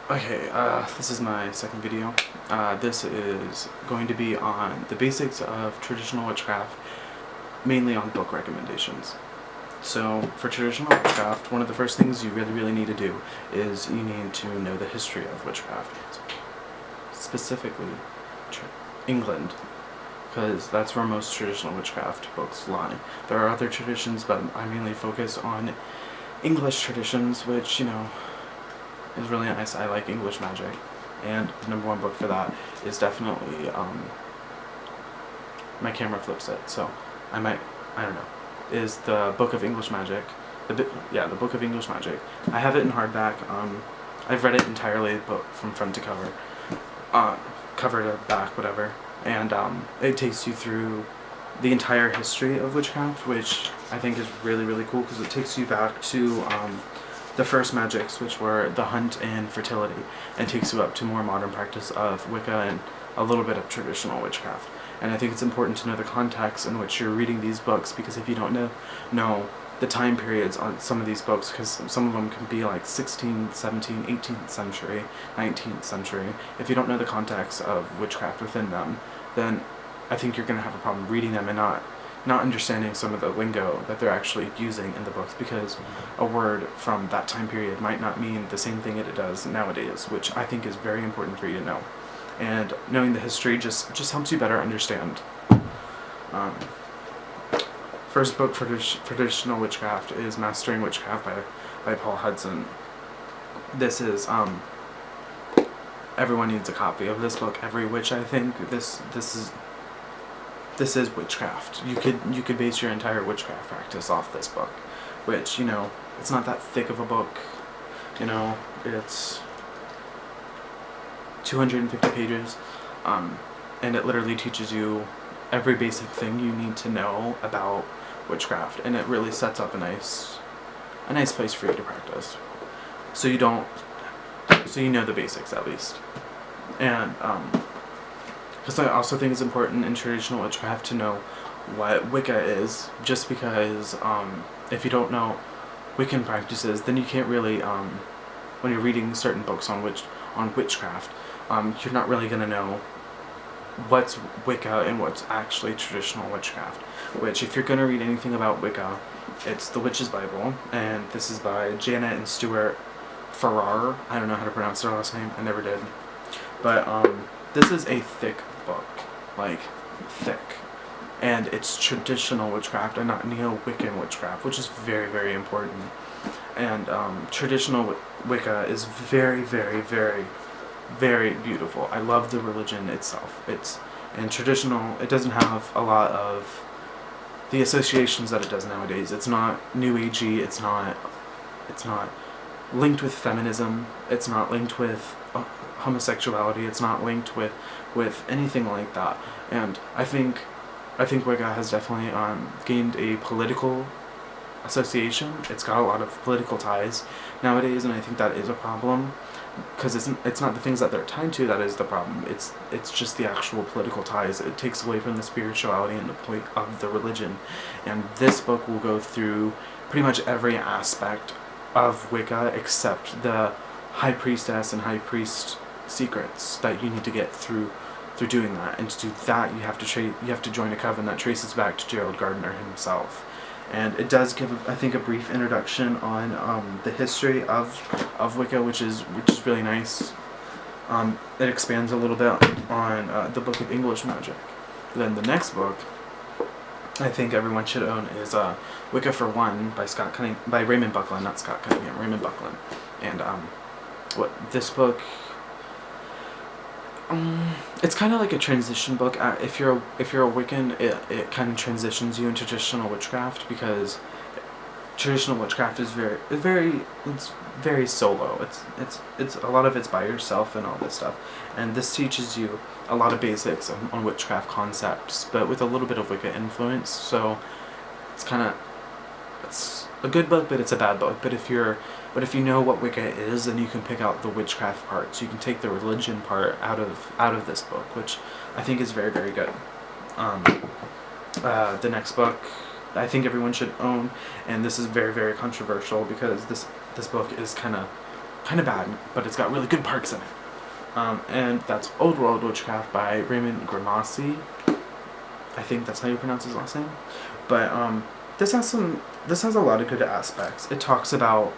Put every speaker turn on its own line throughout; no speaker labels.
Okay, this is my second video. This is going to be on the basics of traditional witchcraft, mainly on book recommendations. So, for traditional witchcraft, one of the first things you really need to do is you need to know the history of witchcraft, specifically England, because that's where most traditional witchcraft books lie. There are other traditions, but I mainly focus on English traditions, which, is really nice. I like English magic, and the number one book for that is definitely, my camera flips it, so I don't know, is the Book of English Magic. The Book of English Magic. I have it in hardback. I've read it entirely, but from front to cover, cover to back, whatever, and it takes you through the entire history of witchcraft, which I think is really cool, because it takes you back to the first magics, which were the hunt and fertility, and takes you up to more modern practice of Wicca and a little bit of traditional witchcraft. And I think it's important to know the context in which you're reading these books, because if you don't know the time periods on some of these books, because some of them can be like 16th, 17th, 18th century, 19th century, if you don't know the context of witchcraft within them, then I think you're going to have a problem reading them and not understanding some of the lingo that they're actually using in the books, because a word from that time period might not mean the same thing that it does nowadays, which I think is very important for you to know. And knowing the history just helps you better understand. First book for traditional witchcraft is Mastering Witchcraft by Paul Hudson. This is, everyone needs a copy of this book. Every witch, I think. This is witchcraft. You could base your entire witchcraft practice off this book, which, it's not that thick of a book. It's 250 pages, and it literally teaches you every basic thing you need to know about witchcraft, and it really sets up a nice place for you to practice, so you know the basics at least. And because I also think it's important in traditional witchcraft to know what Wicca is, just because if you don't know Wiccan practices, then you can't really, when you're reading certain books on witchcraft, you're not really going to know what's Wicca and what's actually traditional witchcraft. Which, if you're going to read anything about Wicca, it's The Witch's Bible, and this is by Janet and Stuart Farrar. I don't know how to pronounce their last name, I never did. But this is a thick book, like thick, and it's traditional witchcraft and not neo-Wiccan witchcraft, which is very important. And traditional Wicca is very beautiful. I love the religion itself. And traditional, it doesn't have a lot of the associations that it does nowadays. It's not new agey. It's not linked with feminism. It's not linked with homosexuality. It's not linked with anything like that. And I think Wicca has definitely gained a political association. It's got a lot of political ties nowadays, and I think that is a problem, because it's not the things that they're tied to that is the problem. It's just the actual political ties. It takes away from the spirituality and the point of the religion. And this book will go through pretty much every aspect of Wicca except the high priestess and high priest secrets that you need to get through doing that. And to do that, you have to join a coven that traces back to Gerald Gardner himself. And it does give, I think, a brief introduction on the history of Wicca, which is really nice. It expands a little bit on the Book of English Magic. Then the next book I think everyone should own is Wicca for One by Raymond Buckland, not Scott Cunningham, Raymond Buckland. And this book, it's kind of like a transition book. If you're a Wiccan, it kind of transitions you into traditional witchcraft, because traditional witchcraft is very solo. It's a lot of it's by yourself and all this stuff. And this teaches you a lot of basics on witchcraft concepts, but with a little bit of Wicca influence. So it's a good book, but it's a bad book. But if you know what Wicca is, then you can pick out the witchcraft parts. You can take the religion part out of this book, which I think is very good. The next book I think everyone should own, and this is very controversial, because this book is kind of kind of bad, but it's got really good parts in it. And that's Old World Witchcraft by Raymond Grimassi. I think that's how you pronounce his last name. But this has a lot of good aspects. It talks about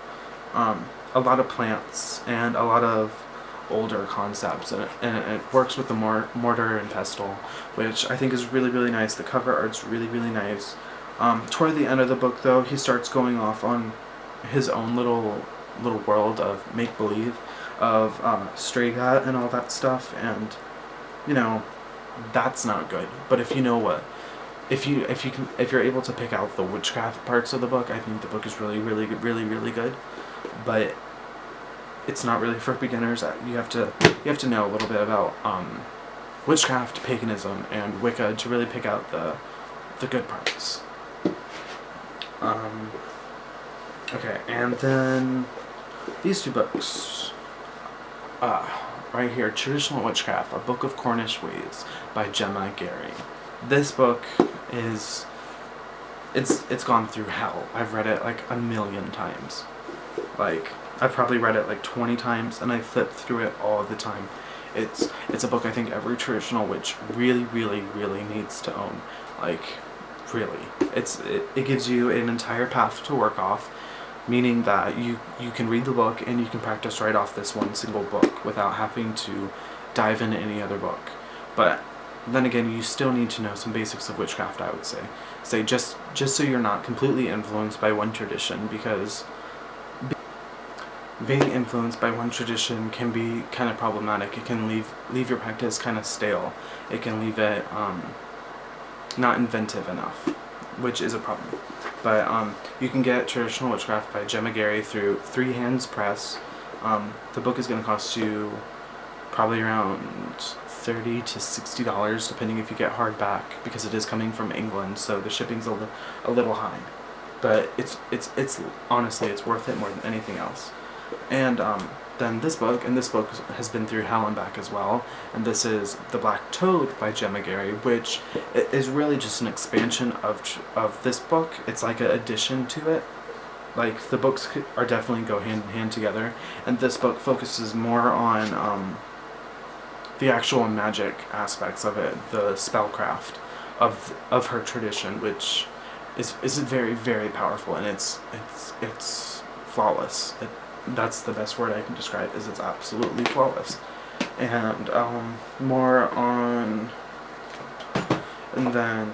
a lot of plants and a lot of older concepts, and it works with the mortar and pestle, which I think is really, really nice. The cover art's really, really nice. Toward the end of the book, though, he starts going off on his own little world of make-believe, of stray cat and all that stuff, and you know, that's not good. But if you know what, if you're able to pick out the witchcraft parts of the book, I think the book is really, really, really, really good. But it's not really for beginners. You have to know a little bit about witchcraft, paganism, and Wicca to really pick out the good parts. Okay, and then these two books. Right here, Traditional Witchcraft, A Book of Cornish Ways by Gemma Gary. This book is, it's gone through hell. I've read it like a million times. Like, I've probably read it like 20 times, and I flip through it all the time. It's a book I think every traditional witch really, really, really needs to own. Like, really. It gives you an entire path to work off, meaning that you can read the book and you can practice right off this one single book without having to dive into any other book. But then again, you still need to know some basics of witchcraft, I would say. Just so you're not completely influenced by one tradition, because being influenced by one tradition can be kind of problematic. It can leave your practice kind of stale. It can leave it not inventive enough, which is a problem. But you can get Traditional Witchcraft by Gemma Gary through Three Hands Press. The book is going to cost you probably around $30 to $60, depending if you get hardback, because it is coming from England, so the shipping's a little high. But it's honestly, it's worth it more than anything else. And then this book has been through hell and back as well, and this is The Black Toad by Gemma Gary, which is really just an expansion of this book. It's like an addition to it. Like, the books are definitely go hand in hand together, and this book focuses more on the actual magic aspects of it, the spellcraft of her tradition, which is very, very powerful, and it's flawless. That's the best word I can describe, is it's absolutely flawless. And and then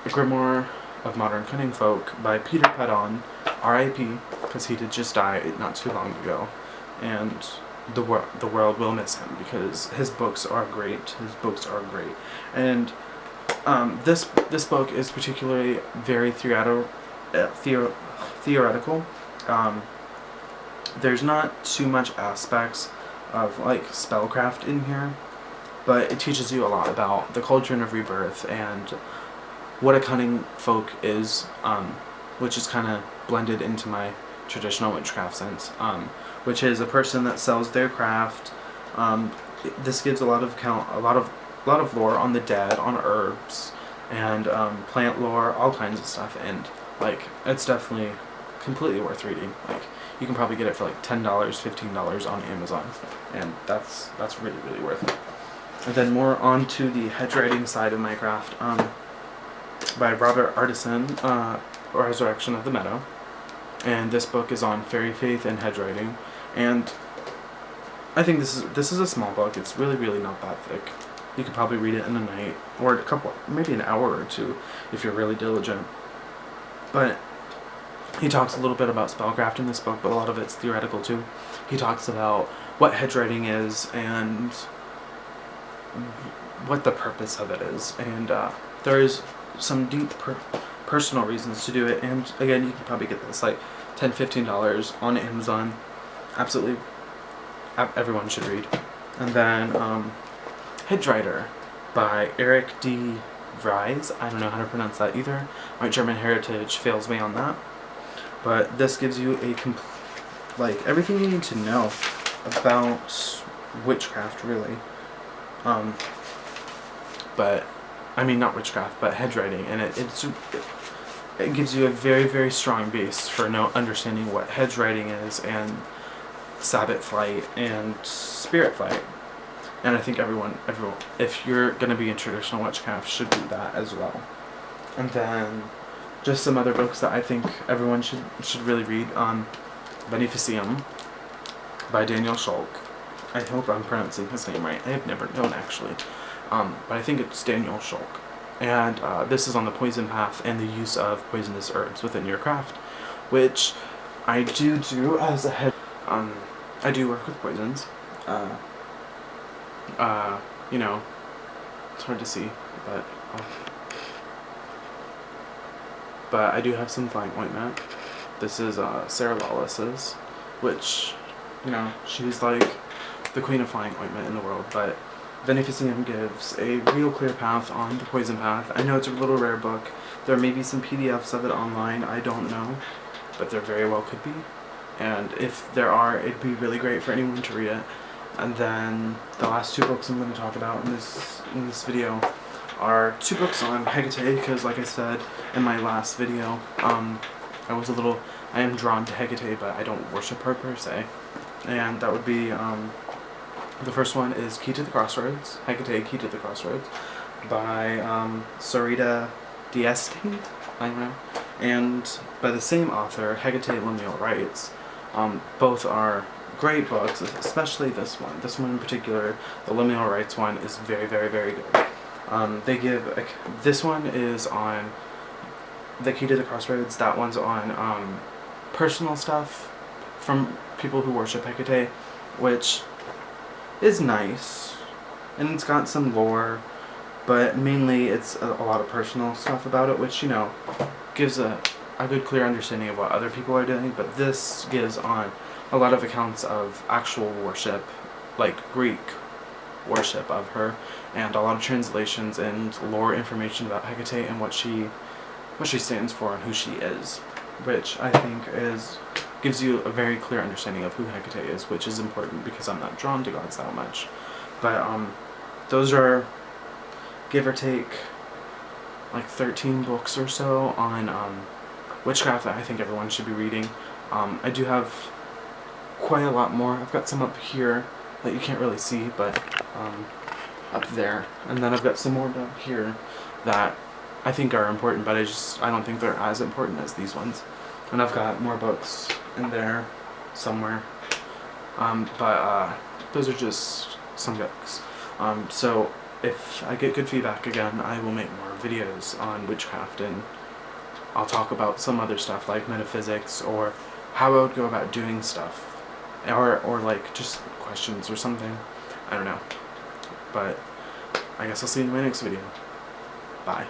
A Grimoire of Modern Cunning Folk by Peter Pedon, R.I.P., because he did just die not too long ago, and the world will miss him, because his books are great. And this book is particularly very theoretical. There's not too much aspects of like spellcraft in here, but it teaches you a lot about the cauldron of rebirth and what a cunning folk is, which is kind of blended into my traditional witchcraft sense, which is a person that sells their craft. This gives a lot of lore on the dead, on herbs, and plant lore, all kinds of stuff, and like, it's definitely completely worth reading. Like, you can probably get it for like $10, $15 on Amazon, and that's really, really worth it. And then more on to the hedge writing side of my craft, by Robert Artisan, Resurrection of the Meadow. And this book is on fairy faith and hedge writing, and I think this is a small book. It's really, really not that thick. You could probably read it in a night, or maybe an hour or two if you're really diligent. But he talks a little bit about spellcraft in this book, but a lot of it's theoretical too. He talks about what hedge writing is and what the purpose of it is, and there is some deep personal reasons to do it. And again, you can probably get this like $10, $15 on Amazon. Absolutely, everyone should read. And then Hedge Writer by Eric D. Vries. I don't know how to pronounce that either. My German heritage fails me on that. But this gives you like everything you need to know about witchcraft, really. But I mean, not witchcraft, but hedge writing, and it gives you a very, very strong base for understanding what hedge writing is, and Sabbath Flight, and Spirit Flight. And I think everyone, if you're going to be in traditional witchcraft, should read that as well. And then just some other books that I think everyone should really read. Beneficium by Daniel Shulk. I hope I'm pronouncing his name right. I have never known, actually. But I think it's Daniel Shulk. And this is on the poison path and the use of poisonous herbs within your craft, which I do as a head. I do work with poisons. You know, it's hard to see, but I do have some flying ointment. This is Sarah Lawless's, which, you know, she's like the queen of flying ointment in the world, but Beneficium gives a real clear path on the poison path. I know it's a little rare book. There may be some PDFs of it online, I don't know, but there very well could be. And if there are, it'd be really great for anyone to read it. And then the last two books I'm going to talk about in this video are two books on Hecate, because like I said in my last video, I am drawn to Hecate, but I don't worship her per se. And that would be, the first one is Key to the Crossroads, Hecate, Key to the Crossroads, by Sarita Dieste, I don't know, and by the same author, Hecate Lemuel Writes. Both are great books, especially this one. This one in particular, the Lemuel Writes one, is very, very, very good. This one is on the Key to the Crossroads. That one's on personal stuff from people who worship Hecate, which is nice, and it's got some lore, but mainly it's a lot of personal stuff about it, which, you know, gives a good clear understanding of what other people are doing. But this gives on a lot of accounts of actual worship, like Greek worship of her, and a lot of translations and lore information about Hecate and what she stands for and who she is, which I think gives you a very clear understanding of who Hecate is, which is important because I'm not drawn to gods that much. But those are, give or take, like 13 books or so on witchcraft that I think everyone should be reading. I do have quite a lot more. I've got some up here that you can't really see, but up there. And then I've got some more down here that I think are important, but I don't think they're as important as these ones. And I've got more books in there somewhere. But those are just some books. So if I get good feedback again, I will make more videos on witchcraft, and I'll talk about some other stuff like metaphysics, or how I would go about doing stuff, or like just questions or something. I don't know. But I guess I'll see you in my next video. Bye.